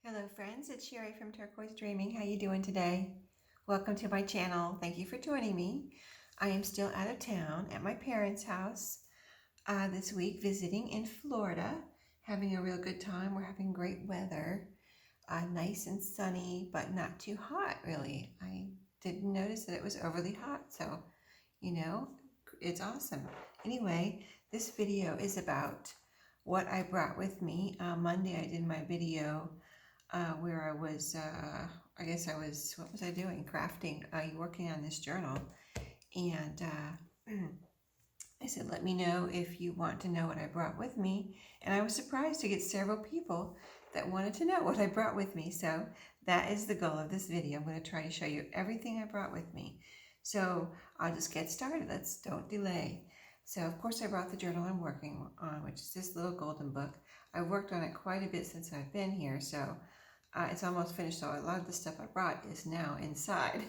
Hello friends, it's Sheree from Turquoise Dreaming. How you doing today? Welcome to my channel. Thank you for joining me. I am still out of town at my parents' house this week, visiting in Florida, having a real good time. We're having great weather, nice and sunny, but not too hot really. I didn't notice that it was overly hot, so it's awesome. Anyway, this video is about what I brought with me. Monday I did my video where I was, what was I doing? Crafting, working on this journal. And I said, let me know if you want to know what I brought with me. And I was surprised to get several people that wanted to know what I brought with me. So that is the goal of this video. I'm going to try to show you everything I brought with me. So I'll just get started. Don't delay. So of course I brought the journal I'm working on, which is this little golden book. I've worked on it quite a bit since I've been here, so it's almost finished, so a lot of the stuff I brought is now inside.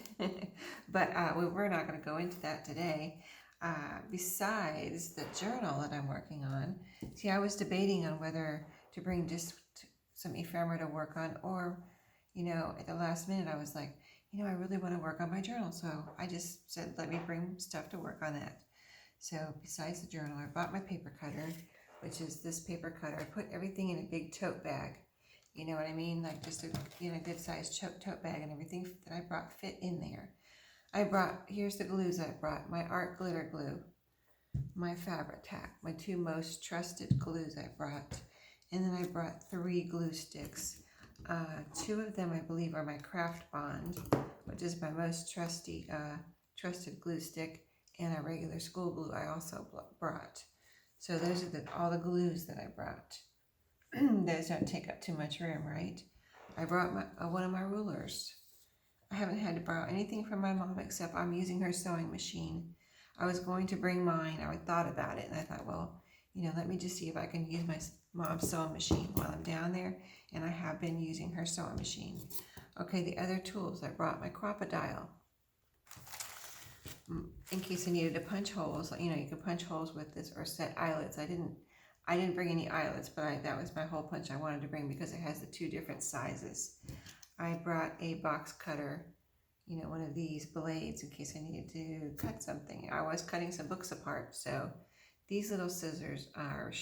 But we're not going to go into that today. Besides the journal that I'm working on, see, I was debating on whether to bring just some ephemera to work on, or, at the last minute I was like, I really want to work on my journal, so I just said, let me bring stuff to work on that. So besides the journal, I bought my paper cutter, which is this paper cutter. I put everything in a big tote bag. You know what I mean? Like just a good sized tote bag, and everything that I brought fit in there. Here's the glues I brought. My art glitter glue, my Fabri-Tac, my two most trusted glues I brought. And then I brought 3 glue sticks. 2 of them I believe are my Craft Bond, which is my most trusted glue stick, and a regular school glue I also brought. So those are all the glues that I brought. Those don't take up too much room, right? I brought one of my rulers. I haven't had to borrow anything from my mom except I'm using her sewing machine. I was going to bring mine. I thought about it, and I thought, well, let me just see if I can use my mom's sewing machine while I'm down there, and I have been using her sewing machine. Okay, the other tools, I brought my crocodile in case I needed to punch holes. You can punch holes with this, or set eyelets. I didn't bring any eyelets, but that was my whole punch I wanted to bring because it has the 2 different sizes. I brought a box cutter, one of these blades in case I needed to cut something. I was cutting some books apart, so these little scissors are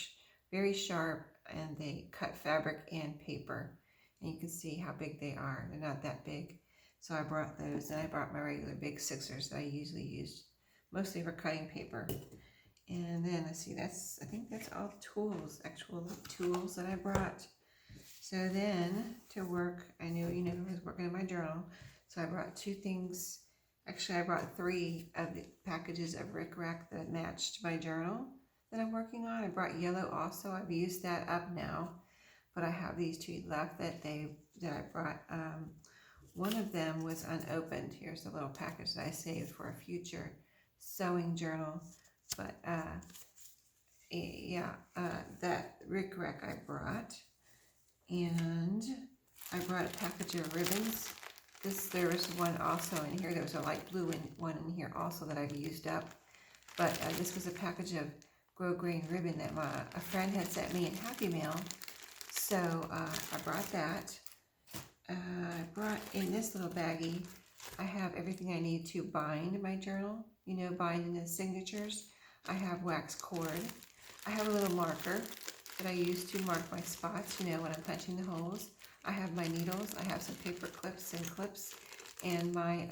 very sharp, and they cut fabric and paper. And you can see how big they are. They're not that big. So I brought those, and I brought my regular big scissors that I usually use, mostly for cutting paper. And then let's see, I think that's all the actual tools that I brought. So then to work, I knew, I was working in my journal. So I brought 2 things. Actually, I brought 3 of the packages of Rick Rack that matched my journal that I'm working on. I brought yellow also. I've used that up now, but I have these 2 left that I brought. One of them was unopened. Here's a little package that I saved for a future sewing journal. But that Rick Rack I brought. And I brought a package of ribbons. There was one also in here. There was a light blue one in here also that I've used up. But this was a package of grosgrain ribbon that a friend had sent me in Happy Mail. So I brought that. I brought in this little baggie, I have everything I need to bind my journal, binding the signatures. I have wax cord. I have a little marker that I use to mark my spots, when I'm punching the holes. I have my needles. I have some paper clips and clips, and my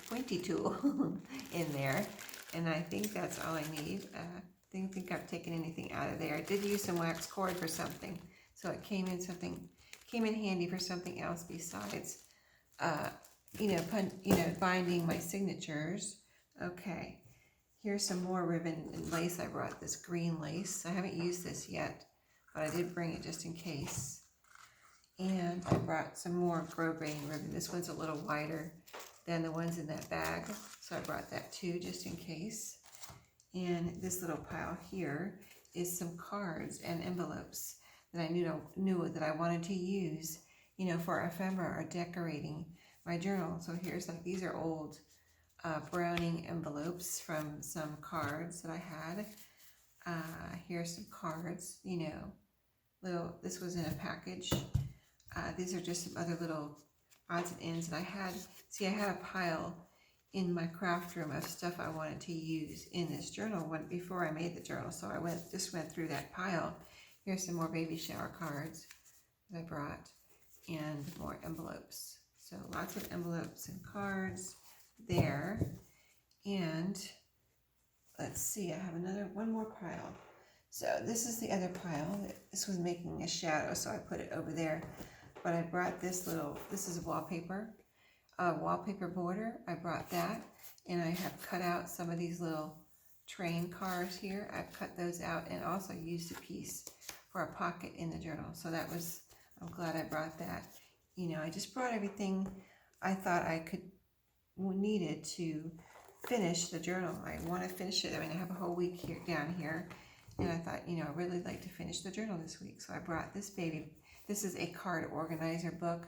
pointy tool in there. And I think that's all I need. I don't think I've taken anything out of there. I did use some wax cord for something, so it came in handy for something else besides, binding my signatures. Okay. Here's some more ribbon and lace. I brought this green lace. I haven't used this yet, but I did bring it just in case. And I brought some more grosgrain ribbon. This one's a little wider than the ones in that bag, so I brought that too, just in case. And this little pile here is some cards and envelopes that I knew that I wanted to use, for ephemera or decorating my journal. So here's these are old Browning envelopes from some cards that I had. Here's some cards, this was in a package. These are just some other little odds and ends that I had. See, I had a pile in my craft room of stuff I wanted to use in this journal before I made the journal. So I just went through that pile. Here's some more baby shower cards that I brought and more envelopes. So lots of envelopes and cards there. And let's see, I have one more pile. So this is the other pile. This was making a shadow, so I put it over there. But I brought this is a wallpaper border. I brought that, and I have cut out some of these little train cars here. I've cut those out and also used a piece for a pocket in the journal. So I'm glad I brought that. You know, I just brought everything I thought I needed to finish the journal. I want to finish it. I mean, I have a whole week down here, and I thought, you know, I'd really like to finish the journal this week. So I brought this baby. This is a card organizer book,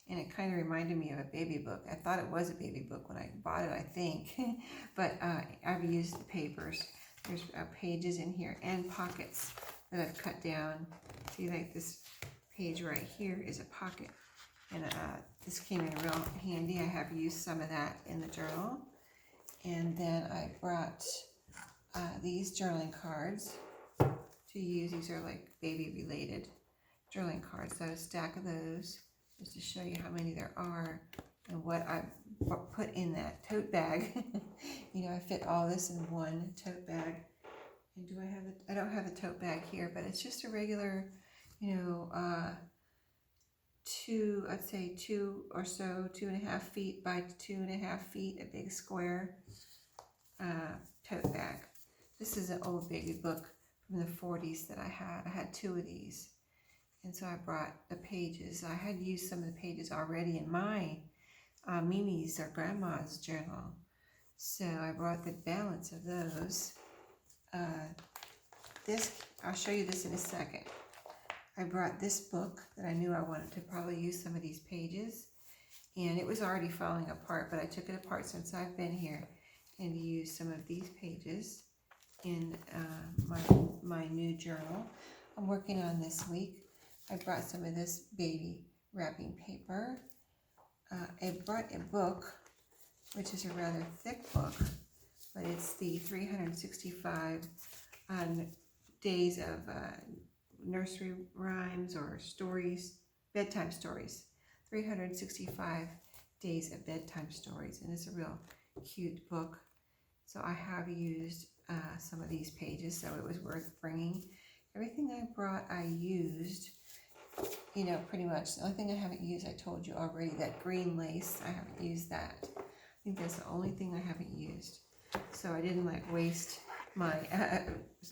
and it kind of reminded me of a baby book. I thought it was a baby book when I bought it, I think, but I've used the papers. There's pages in here and pockets that I've cut down. See, like this page right here is a pocket, and this came in real handy. I have used some of that in the journal. And then I brought these journaling cards to use. These are like baby related journaling cards. So a stack of those just to show you how many there are and what I put in that tote bag. You know, I fit all this in one tote bag. And do I have it? I don't have a tote bag here, but it's just a regular, you know, I'd say 2.5 feet by 2.5 feet, a big square tote bag. This is an old baby book from the 40s that I had. I had 2 of these. And so I brought the pages. I had used some of the pages already in my Mimi's or Grandma's journal. So I brought the balance of those. I'll show you this in a second. I brought this book that I knew I wanted to probably use some of these pages. And it was already falling apart, but I took it apart since I've been here and used some of these pages in my new journal I'm working on this week. I brought some of this baby wrapping paper. I brought a book, which is a rather thick book, but it's the 365 days of nursery rhymes or stories, bedtime stories. 365 days of bedtime stories, and it's a real cute book. So I have used some of these pages, so it was worth bringing. Everything I brought, I used, you know, pretty much. The only thing I haven't used, I told you already, that green lace, I haven't used that. I think that's the only thing I haven't used. So I didn't like waste my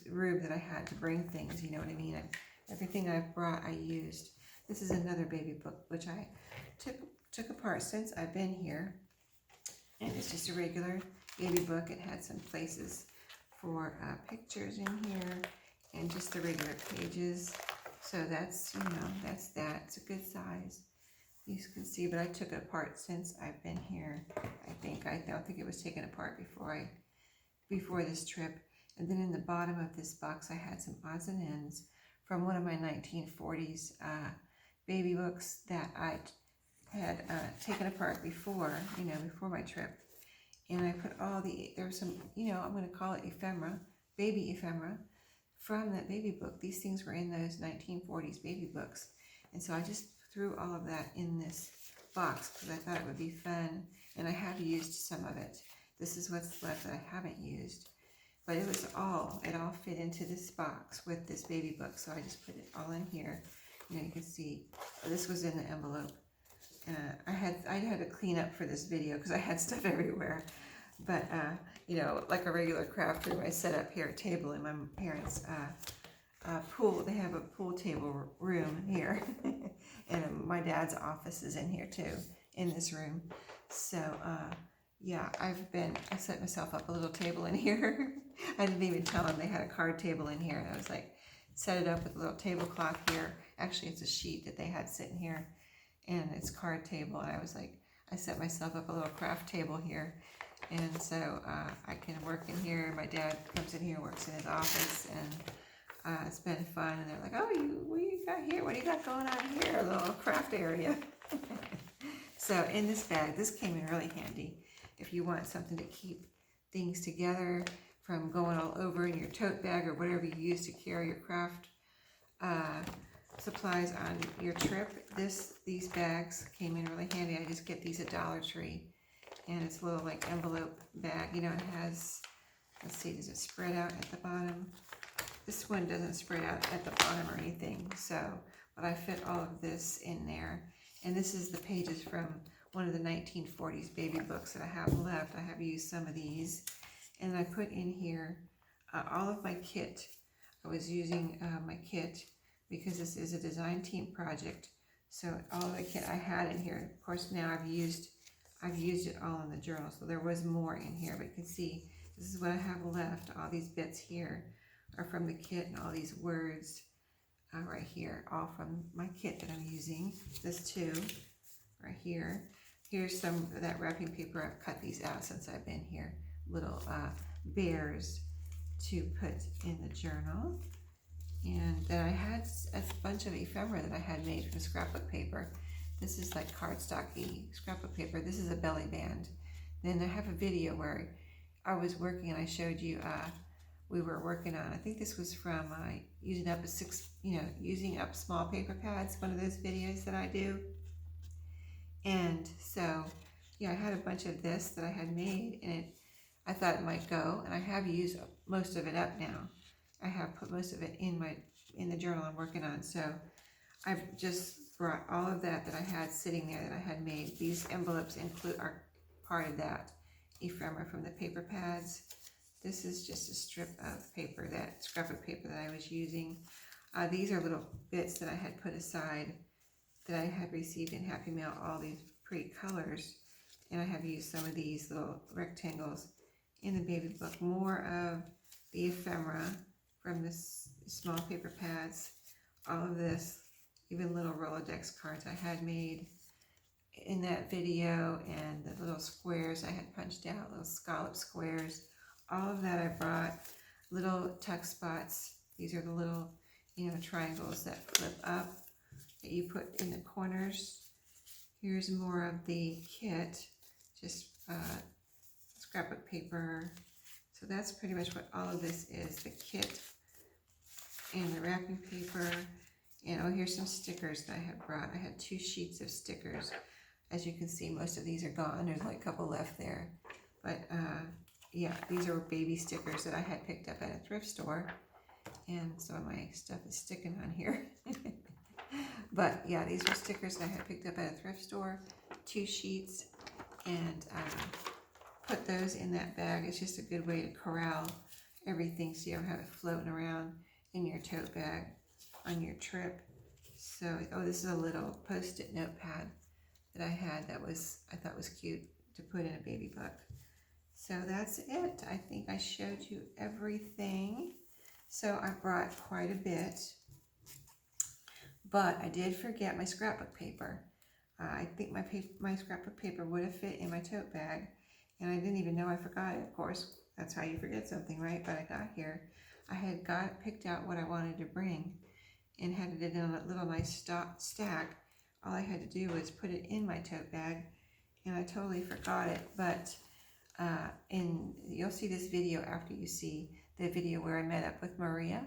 room that I had to bring things, you know what I mean? Everything I've brought, I used. This is another baby book, which I took apart since I've been here. And it's just a regular baby book. It had some places for pictures in here and just the regular pages. So that's, you know, that's that. It's a good size. You can see, but I took it apart since I've been here. I don't think it was taken apart before this trip. And then in the bottom of this box, I had some odds and ends from one of my 1940s baby books that I had taken apart before, you know, before my trip. And I put there was some, you know, I'm going to call it ephemera, baby ephemera, from that baby book. These things were in those 1940s baby books. And so I just threw all of that in this box because I thought it would be fun. And I have used some of it. This is what's left that I haven't used. But it all fit into this box with this baby book. So I just put it all in here. You know, you can see this was in the envelope. I had to clean up for this video because I had stuff everywhere. But, you know, like a regular craft room, I set up here a table in my parents' pool. They have a pool table room here. And my dad's office is in here too, in this room. So, yeah, I set myself up a little table in here. I didn't even tell them they had a card table in here. And I was like, set it up with a little tablecloth here. Actually, it's a sheet that they had sitting here. And it's card table. And I was like, I set myself up a little craft table here. And so I can work in here. My dad comes in here, works in his office. It's been fun, and they're like, oh, what do you got here? What do you got going on here? A little craft area. So in this bag, this came in really handy if you want something to keep things together from going all over in your tote bag or whatever you use to carry your craft supplies on your trip. These bags came in really handy. I just get these at Dollar Tree, and it's a little like envelope bag. You know, it has, let's see, does it spread out at the bottom? This one doesn't spread out at the bottom or anything, so, but I fit all of this in there. And this is the pages from one of the 1940s baby books that I have left. I have used some of these. And I put in here all of my kit. I was using my kit because this is a design team project. So all of the kit I had in here, of course now I've used it all in the journal. So there was more in here, but you can see this is what I have left. All these bits here are from the kit, and all these words right here, all from my kit that I'm using. This too, right here. Here's some of that wrapping paper. I've cut these out since I've been here. Little bears to put in the journal. And then I had a bunch of ephemera that I had made from scrapbook paper. This is like cardstocky scrapbook paper. This is a belly band. Then I have a video where I was working, and I showed you we were working on, I think this was from using up small paper pads, one of those videos that I do. And so, yeah, I had a bunch of this that I had made, and I thought it might go, and I have used most of it up now. I have put most of it in the journal I'm working on. So I've just brought all of that I had sitting there that I had made. These envelopes are part of that ephemera from the paper pads. This is just a strip of paper, that scrapbook paper that I was using. These are little bits that I had put aside that I had received in Happy Mail, all these pretty colors. And I have used some of these little rectangles in the baby book. More of the ephemera from this small paper pads. All of this, even little Rolodex cards I had made in that video, and the little squares I had punched out, little scallop squares. All of that I brought. Little tuck spots. These are the little, triangles that flip up that you put in the corners. Here's more of the kit, just scrapbook paper. So that's pretty much what all of this is, the kit and the wrapping paper. And oh, here's some stickers that I had brought. I had 2 sheets of stickers. As you can see, most of these are gone. There's like a couple left there. But yeah, these are baby stickers that I had picked up at a thrift store. And some of my stuff is sticking on here. But yeah, these are stickers that I had picked up at a thrift store. 2 sheets. And put those in that bag. It's just a good way to corral everything so you don't have it floating around in your tote bag on your trip. So, oh, this is a little post-it notepad that I had that I thought was cute to put in a baby book. So that's it. I think I showed you everything. So I brought quite a bit, but I did forget my scrapbook paper. I think my scrapbook paper would have fit in my tote bag, and I didn't even know I forgot it. Of course, that's how you forget something, right? But I got here. I had picked out what I wanted to bring and had it in a little nice stack. All I had to do was put it in my tote bag, and I totally forgot it. But you'll see this video after you see the video where I met up with Maria,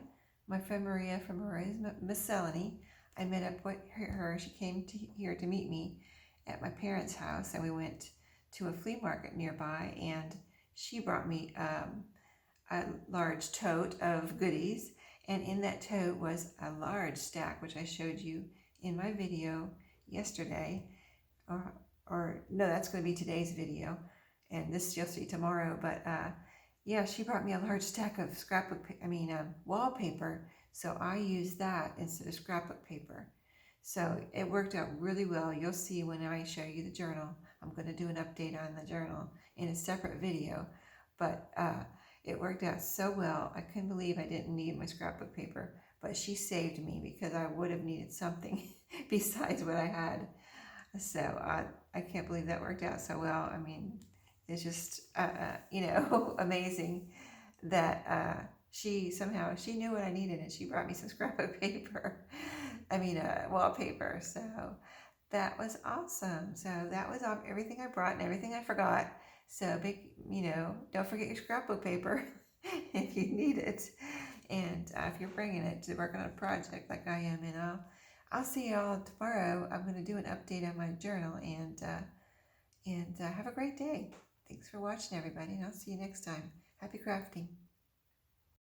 my friend Maria from Maria's Miscellany. I met up with her. She came here to meet me at my parents' house, and we went to a flea market nearby, and she brought me a large tote of goodies, and in that tote was a large stack, which I showed you in my video yesterday, or no, that's going to be today's video, and this you'll see tomorrow. But yeah, she brought me a large stack of wallpaper, so I used that instead of scrapbook paper. So it worked out really well. You'll see when I show you the journal. I'm going to do an update on the journal in a separate video, but it worked out so well. I couldn't believe I didn't need my scrapbook paper, but she saved me because I would have needed something besides what I had. So I can't believe that worked out so well. I mean, it's just, amazing that she knew what I needed, and she brought me some scrapbook paper. I mean, wallpaper. So that was awesome. So that was everything I brought and everything I forgot. So big, don't forget your scrapbook paper if you need it, and if you're bringing it to work on a project like I am. And I'll see y'all tomorrow. I'm going to do an update on my journal, and have a great day. Thanks for watching, everybody, and I'll see you next time. Happy crafting.